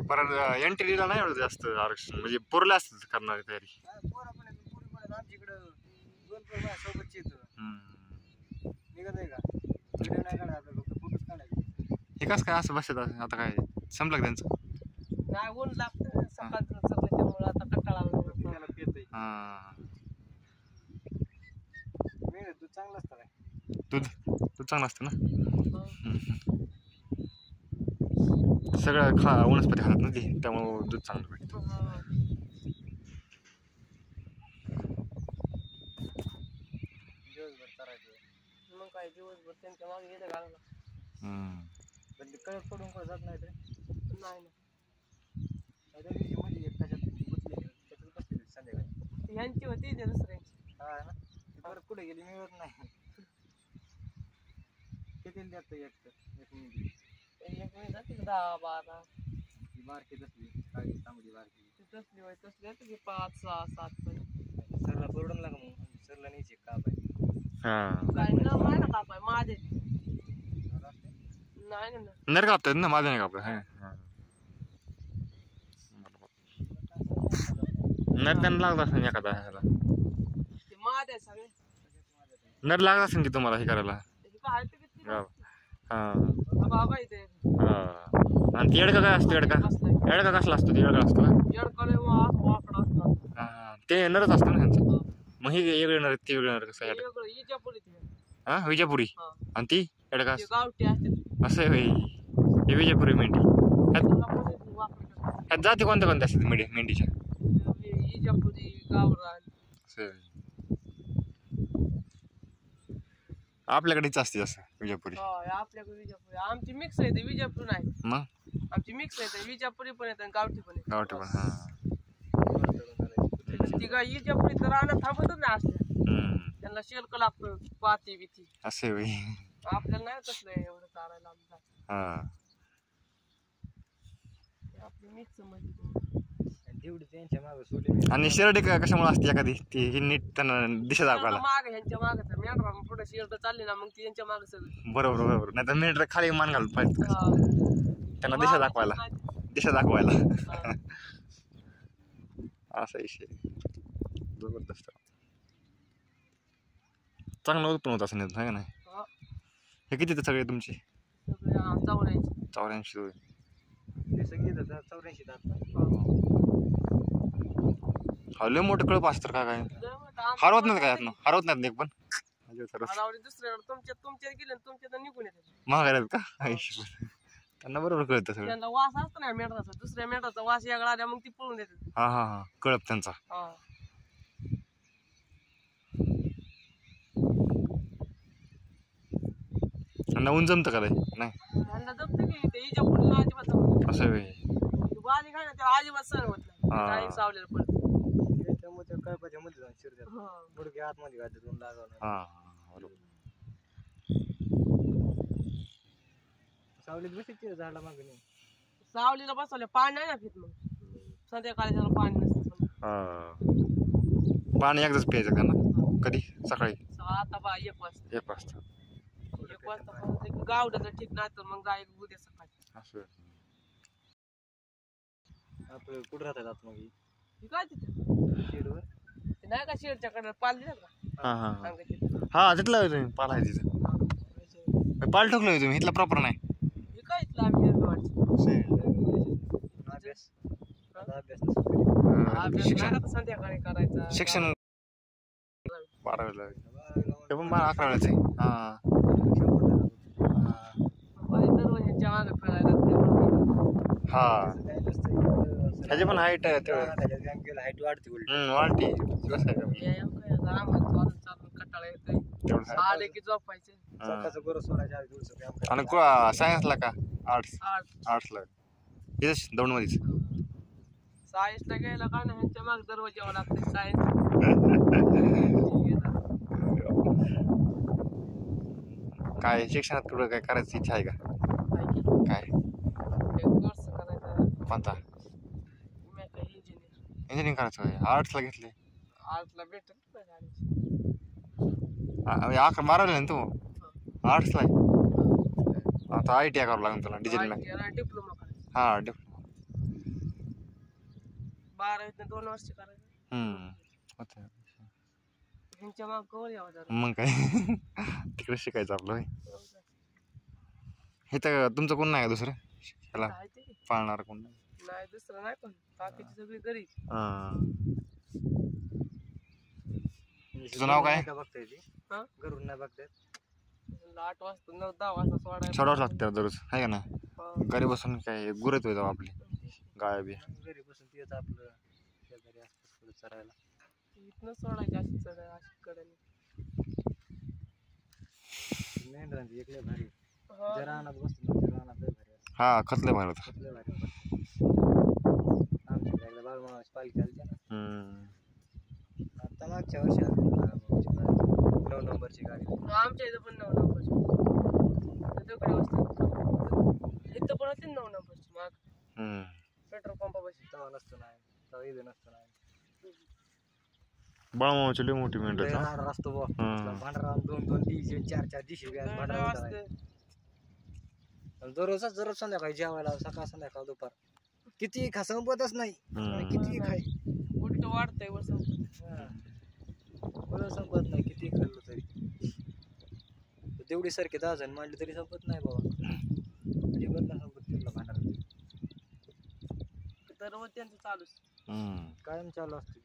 परत एंट्रीला नाही एवढं जास्त आरक्षण म्हणजे पुरलं असतं करणारी तयारी. आमच्याकडं 2 पोरं सोबतची निघत आहे का व्हिडिओ नाही काढा आपल्याला फक्त फोटोच काढायचे. हे कसं काय असं बसत आता काय संपलं का त्यांचं? नाही ऊन लागतं सकाळचं त्याच्यामुळे आता कंटाळा आला त्याला पेतय. मेहनत दूध चांगलं असतं काय? दूध चांगलं असतं ना. सगळं वनस्पती खातात ना ते त्यामुळं दूध चांगलं भेटतं. दिवसभर करायचं मग काय दिवसभर त्यांच्या मागे येतं घालायला. पण ते कळत पडून पण जात नाही रे. नाही ना त्या दिवशी मध्ये एक त्याच्यात गुतले त्याच्यात बसलेले संध्याकाळी. ती ह्यांची होती ते दुसऱ्यांची. हा ना ती परत कुठे गेली मिळत नाही. किती देतं एक मिनिट एक मिनिट जाते 10-12 ही बारकी तसली काळी तांबडी बारकी ती तसली होय तसली येते की 5, 6, 7 पर्यंत. सरला बोर्डून लागा मग सरला न्यायची का पाहिजे काय न नाही ना कापाय माझे नाही ना नर कापतात ना माझं नाही कापत. नर त्यांना लागत असेल एखादा ह्याला ते माझे सगळे नर लागत असेल की तुम्हाला हे करायला. बाबा इथे आणि ती येडका काय असतो? येडका कसला असतो? येडका असतो वाकडा असतो ते नरच असतं ना त्यांचं. मग हे वेगळे नर ते वेगळे नर कसं येडका? हा विजापुरी आणि ती येडका गावठी असते असं आहे. हे विजापुरी मेंढी ह्यात जाती कोणत्या कोणत्या असतात मेंढीच्या? विजापुरी गावरान आपल्याकडेच असते असं विजापुरी. आपल्याकडे विजापुरी आमची मिक्स आहे ते विजापुरी नाही मग आमची मिक्स आहे ते विजापुरी पण येत आणि गावठी पण येत. गावठी पण ती काय विजापुरी तर रानात थांबतच नाही असल्या त्यांना शेलक लागतं पाती बिती असे आपल्याला नाही तसलं एवढं चारायला आपली मिक्स मध्ये तेवढी त्यांच्या मागे सोडली. आणि शिर्डी कशामुळे असते एखादी ती नीट त्यांना दिशा दाखवायला. माग ह्यांच्या माग मेंढरा पुढे शिर्ड चालली ना मग ती यांच्या माग सगळं बरोबर नाही तर मेंढरा खाली मान घालत पाहिजे त्यांना दिशा दाखवायला असा विषय जबरदस्त. चांगलं उत्पन्न होत असं नाही का नाही? हे किती ते सगळे तुमचे? 84 ते सगळे 84 दात. लय मोठं कळप असतं काय हरवत नाही काय हरवत नाहीत एक पण दुसऱ्याकडे तुमच्या गेले तुमच्या निघून येते महागाऱ्यात का त्यांना बरोबर कळतं सगळं. त्यांना वास असतो ना मेंढराचा दुसऱ्या मेंढराचा वास याकडे आल्या मग ती पळून देते. हा कळप त्यांचा. त्यांना ऊन जमतं का नाही? त्यांना जमतं की ते इजापुरीला अजिबात जमत असं बाली काय ना तेव्हा अजिबात सण होत नाही सावलेलं पडतं त्यामुळे त्या कळपाच्या मध्ये जाऊन शिरतात गुडघे आतमध्ये घालून लागावं. सावलीत बसायची झाडा मागे नाही सावलीला बसवल्या पाणी नाही ना पित मग संध्याकाळी त्याला पाणी नसतं. पाणी एकदाच प्यायचं का ना? कधी? सकाळी आता 1 वाजता 1 वाजता गावड्याचं ठीक नाही तर मग जाय उद्या सकाळी असं. आपलं कुठं राहतात आत मग काय तिथे शेडवर ते नाही का शेडच्या कडे पाल दिला का? हा तिथला तुम्ही पाल आहे तिथं पाल ठोकलं तुम्ही इथला प्रॉपर नाही काय इथला आम्ही संध्याकाळी करायचा शिक्षण 12वीला ते पण 11वीलाच आहे. ह्यांच्या मागे फिरायला त्याची पण हाईट हाईट वाढते वाढते कटाळा येतोय आले की झोपायचे. आणि सायन्सला का आर्ट्सला इथेच दौंडमध्येच सायन्सला गेला का ना ह्यांच्या मागे दरवाजा यावं लागतं सायन्स. काय शिक्षणात कुठं काय करायची इच्छा आहे का? काय कोर्स करायचा कोणता? इंजिनिअरिंग करायचं आहे. आर्ट्सला घेतले आर्ट्सला भेटत 11-12 ना तू आर्ट्सला आहे. आता ITI करावं लागेल तुला डिझेल डिप्लोमा करायचा. हा डिप्लोमा 12वीत 2 वर्ष करायचं. होतं. ह्यांच्या माग कवर यावं जरा. मग काय तिकडे शिकायचं आपलं होय. हे तर तुमचं कोण नाही का दुसरं ह्याला आहे ते की. पाळणार कोण नाही नाही दुसरं नाही कोण. बाकीची सगळी घरी. तुझं नाव काय? का बघताय ती हा? घरून नाही बघतायत. 8 वाजता 9-10 वाजता सोडायला. सोडावंच लागतं दररोज आहे का ना हा. घरी बसून काय गुरत जाऊ आपली गाय बी घरी बसून तेच आपलं शेजारी असतं पुढे चरायला. इथनं सोडायची अशी चढ अशी कडेने. मेंढरांची एक लय भारी हा. जरा रानात बसतो ना रानात लय भारी असतं. हा खतले बाहेर होतं लय भारी आमच्याकडे एकदा बाळूमामाची पालखी आली ना आता मागच्या वर्षी आली बाळूमामाची पालखी 9 नंबरची गाडी. आमच्या इथं पण 9 नंबरची. दगडी वस्ती. इथं पण होती 9 नंबरची माग पेट्रोल पंपापाशी. तेव्हा नसतो नाही तेव्हा इथं नसतो नाही बाळमामाची लई मोठी मेंढर लय राडा असतो बुवा. भांडरा 2-2 DJ 4-4 DJ भांडरा होता नाही. दररोज संध्याकाळी जेवायला सकाळ संध्याकाळ दुपार किती खा संपतच नाही किती खाय उलट वाढतंय वर फळं संपत नाही किती खाल्लं तरी तेवढी सारखे 10 जण मांडले तरी संपत नाही बाबा अजिबात नाही संपत तिथला भांडारा दररोज त्यांचं चालूच. कायम चालू असते.